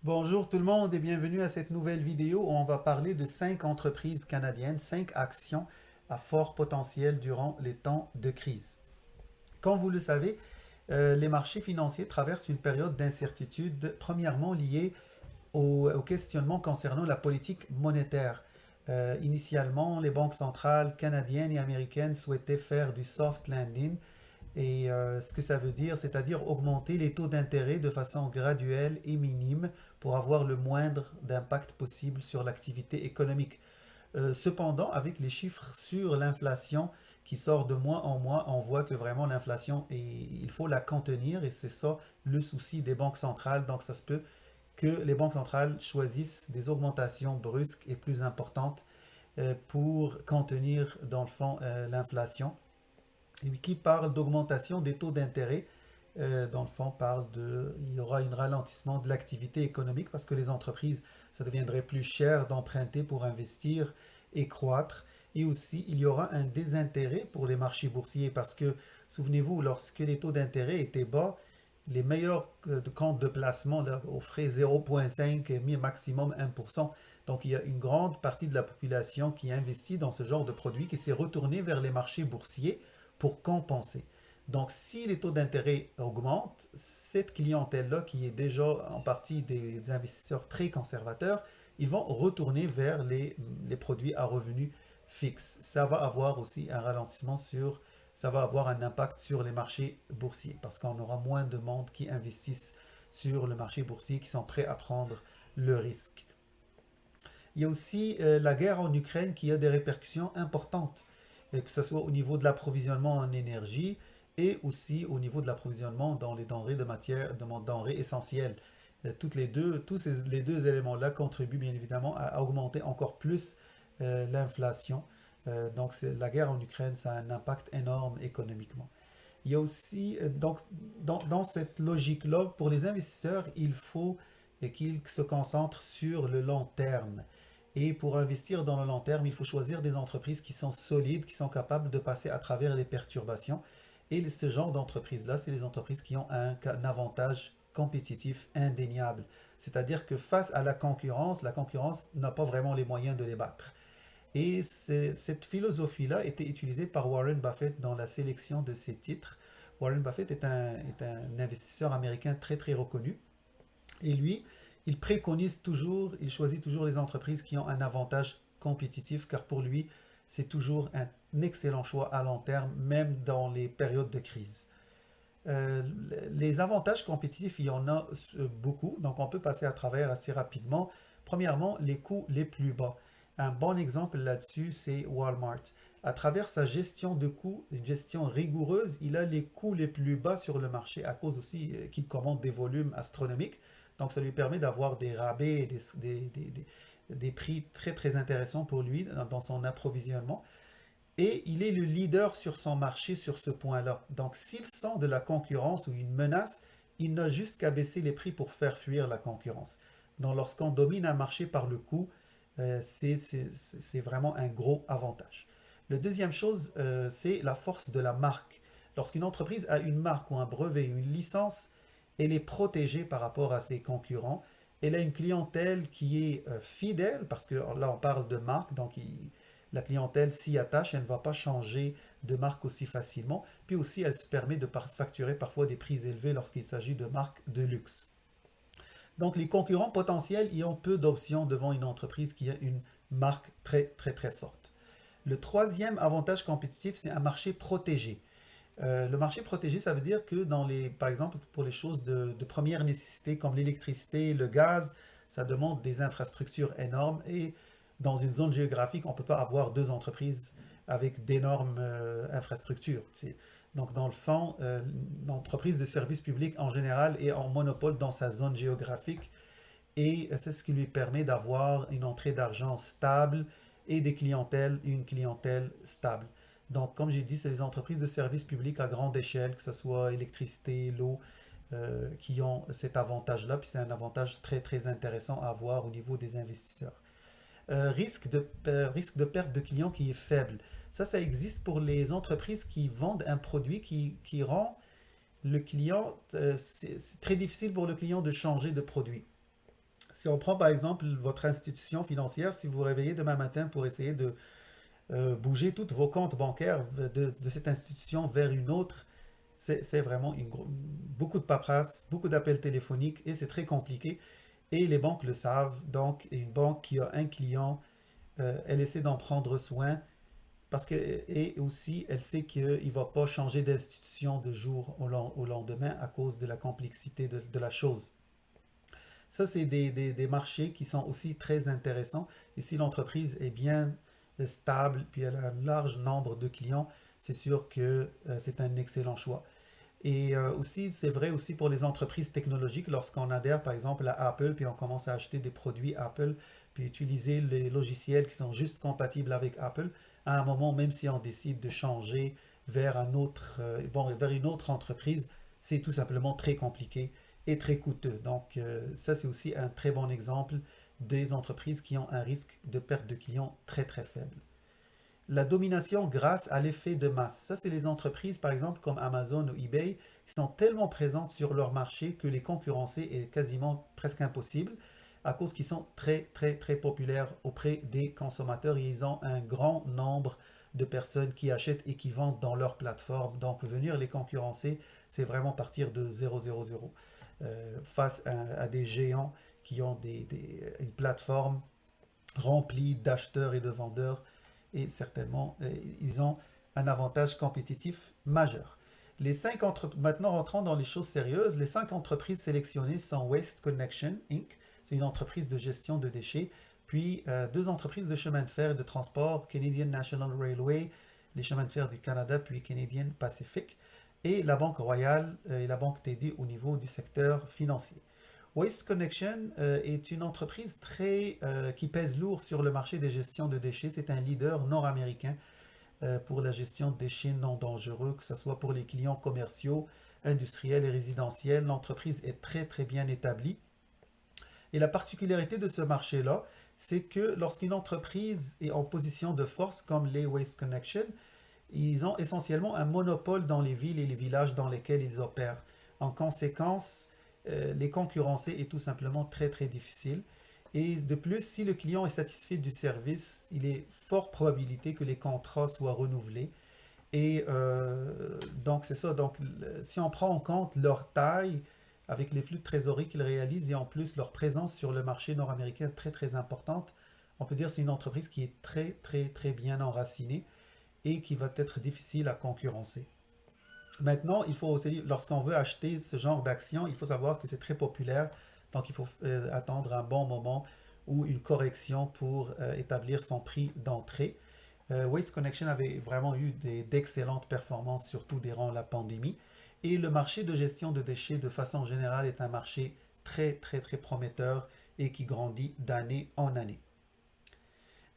Bonjour tout le monde et bienvenue à cette nouvelle vidéo où on va parler de 5 entreprises canadiennes, 5 actions à fort potentiel durant les temps de crise. Comme vous le savez, les marchés financiers traversent une période d'incertitude, premièrement liée au questionnement concernant la politique monétaire. Initialement, les banques centrales canadiennes et américaines souhaitaient faire du soft landing, et ce que ça veut dire, c'est-à-dire augmenter les taux d'intérêt de façon graduelle et minime pour avoir le moindre d'impact possible sur l'activité économique. Cependant, avec les chiffres sur l'inflation qui sort de mois en mois, on voit que vraiment l'inflation, il faut la contenir et c'est ça le souci des banques centrales. Donc ça se peut que les banques centrales choisissent des augmentations brusques et plus importantes pour contenir dans le fond l'inflation. Et qui parle d'augmentation des taux d'intérêt, dans le fond, il y aura un ralentissement de l'activité économique parce que les entreprises, ça deviendrait plus cher d'emprunter pour investir et croître. Et aussi, il y aura un désintérêt pour les marchés boursiers parce que, souvenez-vous, lorsque les taux d'intérêt étaient bas, les meilleurs comptes de placement là, offraient 0,5 et maximum 1%. Donc, il y a une grande partie de la population qui investit dans ce genre de produit qui s'est retournée vers les marchés boursiers pour compenser. Donc, si les taux d'intérêt augmentent, cette clientèle-là, qui est déjà en partie des investisseurs très conservateurs, ils vont retourner vers les produits à revenus fixes. Ça va avoir aussi un ralentissement ça va avoir un impact sur les marchés boursiers parce qu'on aura moins de monde qui investissent sur le marché boursier, qui sont prêts à prendre le risque. Il y a aussi la guerre en Ukraine qui a des répercussions importantes, que ce soit au niveau de l'approvisionnement en énergie et aussi au niveau de l'approvisionnement dans les denrées de matière, de denrées essentielles. Les deux éléments-là contribuent bien évidemment à augmenter encore plus l'inflation. Donc la guerre en Ukraine, ça a un impact énorme économiquement. Il y a aussi, donc, dans cette logique-là, pour les investisseurs, il faut qu'ils se concentrent sur le long terme. Et pour investir dans le long terme, il faut choisir des entreprises qui sont solides, qui sont capables de passer à travers les perturbations. Et ce genre d'entreprises-là, c'est les entreprises qui ont un avantage compétitif indéniable. C'est-à-dire que face à la concurrence n'a pas vraiment les moyens de les battre. Et cette philosophie-là était utilisée par Warren Buffett dans la sélection de ses titres. Warren Buffett est un investisseur américain très très reconnu. Et lui, il préconise toujours, il choisit toujours les entreprises qui ont un avantage compétitif, car pour lui, c'est toujours un excellent choix à long terme, même dans les périodes de crise. Euh, les avantages compétitifs, il y en a beaucoup, donc on peut passer à travers assez rapidement. Premièrement, les coûts les plus bas. Un bon exemple là-dessus, c'est Walmart. À travers sa gestion de coûts, une gestion rigoureuse, il a les coûts les plus bas sur le marché à cause aussi qu'il commande des volumes astronomiques. Donc ça lui permet d'avoir des rabais et des prix très très intéressants pour lui dans son approvisionnement. Et il est le leader sur son marché sur ce point-là. Donc s'il sent de la concurrence ou une menace, il n'a juste qu'à baisser les prix pour faire fuir la concurrence. Donc lorsqu'on domine un marché par le coût, c'est vraiment un gros avantage. La deuxième chose, c'est la force de la marque. Lorsqu'une entreprise a une marque ou un brevet, une licence, elle est protégée par rapport à ses concurrents. Elle a une clientèle qui est fidèle, parce que là on parle de marque, donc la clientèle s'y attache, elle ne va pas changer de marque aussi facilement. Puis aussi, elle se permet de facturer parfois des prix élevés lorsqu'il s'agit de marques de luxe. Donc les concurrents potentiels y ont peu d'options devant une entreprise qui a une marque très très très forte. Le troisième avantage compétitif, c'est un marché protégé. Le marché protégé, ça veut dire que par exemple, pour les choses de première nécessité comme l'électricité, le gaz, ça demande des infrastructures énormes et dans une zone géographique, on ne peut pas avoir deux entreprises avec d'énormes infrastructures. Donc, dans le fond, l'entreprise de service public en général est en monopole dans sa zone géographique et c'est ce qui lui permet d'avoir une entrée d'argent stable et une clientèle stable. Donc, comme j'ai dit, c'est les entreprises de service public à grande échelle, que ce soit électricité, l'eau, qui ont cet avantage-là. Puis c'est un avantage très, très intéressant à avoir au niveau des investisseurs. Risque de perte de clients qui est faible. Ça existe pour les entreprises qui vendent un produit qui rend le client, c'est très difficile pour le client de changer de produit. Si on prend par exemple votre institution financière, si vous vous réveillez demain matin pour essayer de bouger toutes vos comptes bancaires de cette institution vers une autre, c'est vraiment beaucoup de paperasse, beaucoup d'appels téléphoniques et c'est très compliqué. Et les banques le savent. Donc, une banque qui a un client, elle essaie d'en prendre soin parce que, et aussi, elle sait qu'il ne va pas changer d'institution de jour au lendemain à cause de la complexité de la chose. Ça, c'est des marchés qui sont aussi très intéressants. Et si l'entreprise est bien stable, puis elle a un large nombre de clients, c'est sûr que c'est un excellent choix. Et aussi, c'est vrai aussi pour les entreprises technologiques, lorsqu'on adhère par exemple à Apple, puis on commence à acheter des produits Apple, puis utiliser les logiciels qui sont juste compatibles avec Apple, à un moment, même si on décide de changer vers vers une autre entreprise, c'est tout simplement très compliqué et très coûteux. Donc ça, c'est aussi un très bon exemple des entreprises qui ont un risque de perte de clients très très faible. La domination grâce à l'effet de masse. Ça, c'est les entreprises, par exemple, comme Amazon ou eBay, qui sont tellement présentes sur leur marché que les concurrencer est quasiment presque impossible à cause qu'ils sont très, très, très populaires auprès des consommateurs et ils ont un grand nombre de personnes qui achètent et qui vendent dans leur plateforme. Donc, venir les concurrencer, c'est vraiment partir de 000 face à des géants qui ont une plateforme remplie d'acheteurs et de vendeurs et certainement ils ont un avantage compétitif majeur. Maintenant rentrons dans les choses sérieuses, les 5 entreprises sélectionnées sont Waste Connection Inc., c'est une entreprise de gestion de déchets, puis 2 entreprises de chemin de fer et de transport, Canadian National Railway, les chemins de fer du Canada, puis Canadian Pacific, et la Banque Royale et la Banque TD au niveau du secteur financier. Waste Connection est une entreprise qui pèse lourd sur le marché des gestions de déchets. C'est un leader nord-américain pour la gestion de déchets non dangereux, que ce soit pour les clients commerciaux, industriels et résidentiels. L'entreprise est très très bien établie. Et la particularité de ce marché-là, c'est que lorsqu'une entreprise est en position de force, comme les Waste Connection, ils ont essentiellement un monopole dans les villes et les villages dans lesquels ils opèrent. En conséquence, les concurrencer est tout simplement très très difficile. Et de plus, si le client est satisfait du service, il est fort probabilité que les contrats soient renouvelés. Et donc c'est ça. Donc si on prend en compte leur taille avec les flux de trésorerie qu'ils réalisent et en plus leur présence sur le marché nord-américain très très importante, on peut dire que c'est une entreprise qui est très très très bien enracinée et qui va être difficile à concurrencer. Maintenant, il faut aussi, lorsqu'on veut acheter ce genre d'action, il faut savoir que c'est très populaire, donc il faut attendre un bon moment ou une correction pour établir son prix d'entrée. Waste Connection avait vraiment eu d'excellentes performances, surtout durant la pandémie. Et le marché de gestion de déchets, de façon générale, est un marché très, très, très prometteur et qui grandit d'année en année.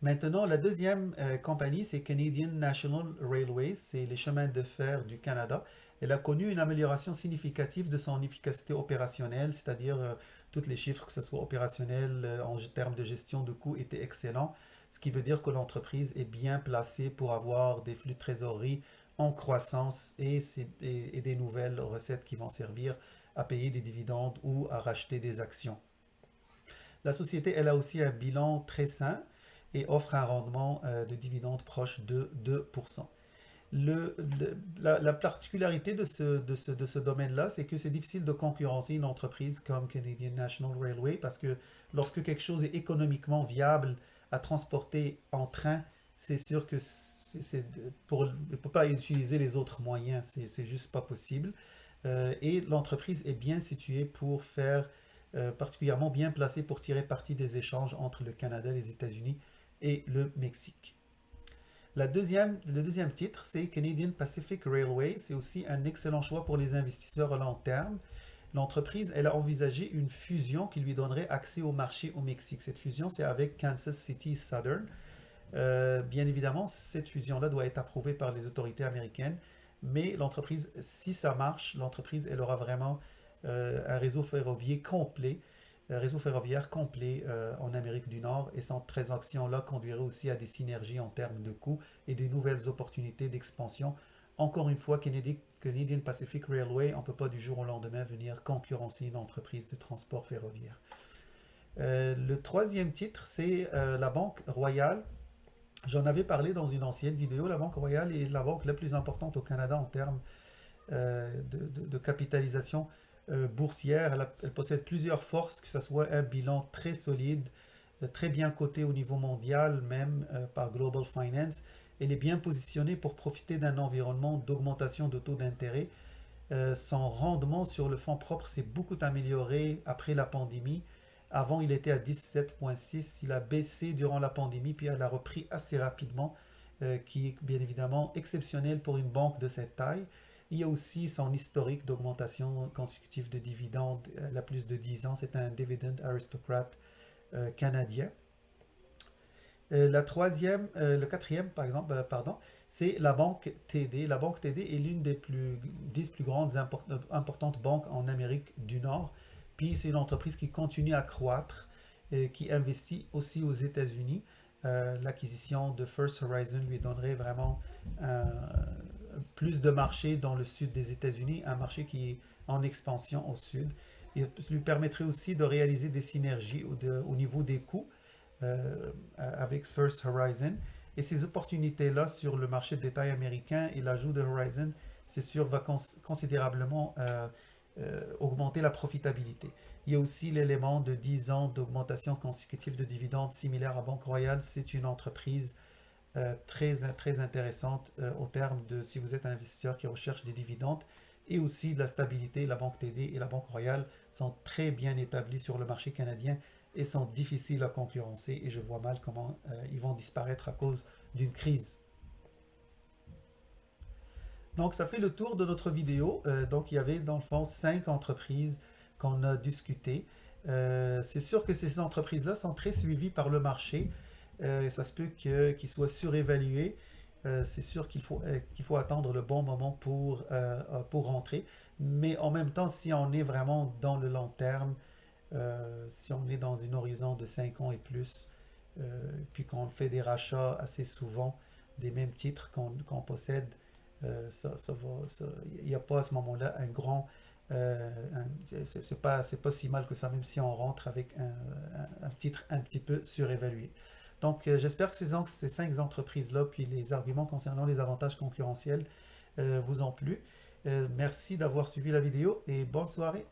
Maintenant, la deuxième compagnie, c'est Canadian National Railway, c'est les chemins de fer du Canada. Elle a connu une amélioration significative de son efficacité opérationnelle, c'est-à-dire tous les chiffres, que ce soit opérationnel en termes de gestion de coûts, étaient excellents, ce qui veut dire que l'entreprise est bien placée pour avoir des flux de trésorerie en croissance et des nouvelles recettes qui vont servir à payer des dividendes ou à racheter des actions. La société, elle a aussi un bilan très sain et offre un rendement de dividendes proche de 2%. La particularité de ce domaine-là, c'est que c'est difficile de concurrencer une entreprise comme Canadian National Railway parce que lorsque quelque chose est économiquement viable à transporter en train, c'est sûr que on ne peut pas utiliser les autres moyens, c'est juste pas possible. Et l'entreprise est bien située pour faire, particulièrement bien placée pour tirer parti des échanges entre le Canada, les États-Unis et le Mexique. Le deuxième titre, c'est Canadian Pacific Railway. C'est aussi un excellent choix pour les investisseurs à long terme. L'entreprise, elle a envisagé une fusion qui lui donnerait accès au marché au Mexique. Cette fusion, c'est avec Kansas City Southern. Bien évidemment, cette fusion-là doit être approuvée par les autorités américaines, mais l'entreprise, si ça marche, l'entreprise, elle aura vraiment un réseau ferroviaire complet en Amérique du Nord et cette transaction-là conduirait aussi à des synergies en termes de coûts et de nouvelles opportunités d'expansion. Encore une fois, Canadian Pacific Railway, on ne peut pas du jour au lendemain venir concurrencer une entreprise de transport ferroviaire. Le troisième titre, c'est la Banque Royale. J'en avais parlé dans une ancienne vidéo. La Banque Royale est la banque la plus importante au Canada en termes de capitalisation boursière. Elle possède plusieurs forces, que ce soit un bilan très solide, très bien coté au niveau mondial, même par Global Finance. Elle est bien positionnée pour profiter d'un environnement d'augmentation de taux d'intérêt. Son rendement sur le fonds propre s'est beaucoup amélioré après la pandémie. Avant, il était à 17,6. Il a baissé durant la pandémie, puis elle a repris assez rapidement, qui est bien évidemment exceptionnel pour une banque de cette taille. Il y a aussi son historique d'augmentation consécutive de dividendes. Elle a plus de 10 ans. C'est un dividend aristocrat canadien. Le quatrième, par exemple, pardon, c'est la banque TD. La banque TD est l'une des 10 plus grandes importantes banques en Amérique du Nord. Puis c'est une entreprise qui continue à croître, qui investit aussi aux États-Unis. L'acquisition de First Horizon lui donnerait vraiment plus de marché dans le sud des États-Unis, un marché qui est en expansion au sud. Il lui permettrait aussi de réaliser des synergies au niveau des coûts avec First Horizon. Et ces opportunités-là sur le marché de détail américain et l'ajout de Horizon, c'est sûr, va considérablement augmenter la profitabilité. Il y a aussi l'élément de 10 ans d'augmentation consécutive de dividendes similaire à Banque Royale. C'est une entreprise très intéressante au terme de si vous êtes un investisseur qui recherche des dividendes et aussi de la stabilité. La Banque TD et la Banque Royale sont très bien établies sur le marché canadien et sont difficiles à concurrencer et je vois mal comment ils vont disparaître à cause d'une crise. Donc ça fait le tour de notre vidéo. Donc il y avait dans le fond 5 entreprises qu'on a discutées. C'est sûr que ces entreprises-là sont très suivies par le marché. Ça se peut qu'ils soient surévalués. C'est sûr qu'il faut attendre le bon moment pour rentrer. Mais en même temps, si on est vraiment dans le long terme, si on est dans un horizon de 5 ans et plus, puis qu'on fait des rachats assez souvent des mêmes titres qu'on possède, il n'y a pas à ce moment-là un grand... c'est pas si mal que ça, même si on rentre avec un titre un petit peu surévalué. Donc, j'espère que ces 5 entreprises-là, puis les arguments concernant les avantages concurrentiels vous ont plu. Merci d'avoir suivi la vidéo et bonne soirée.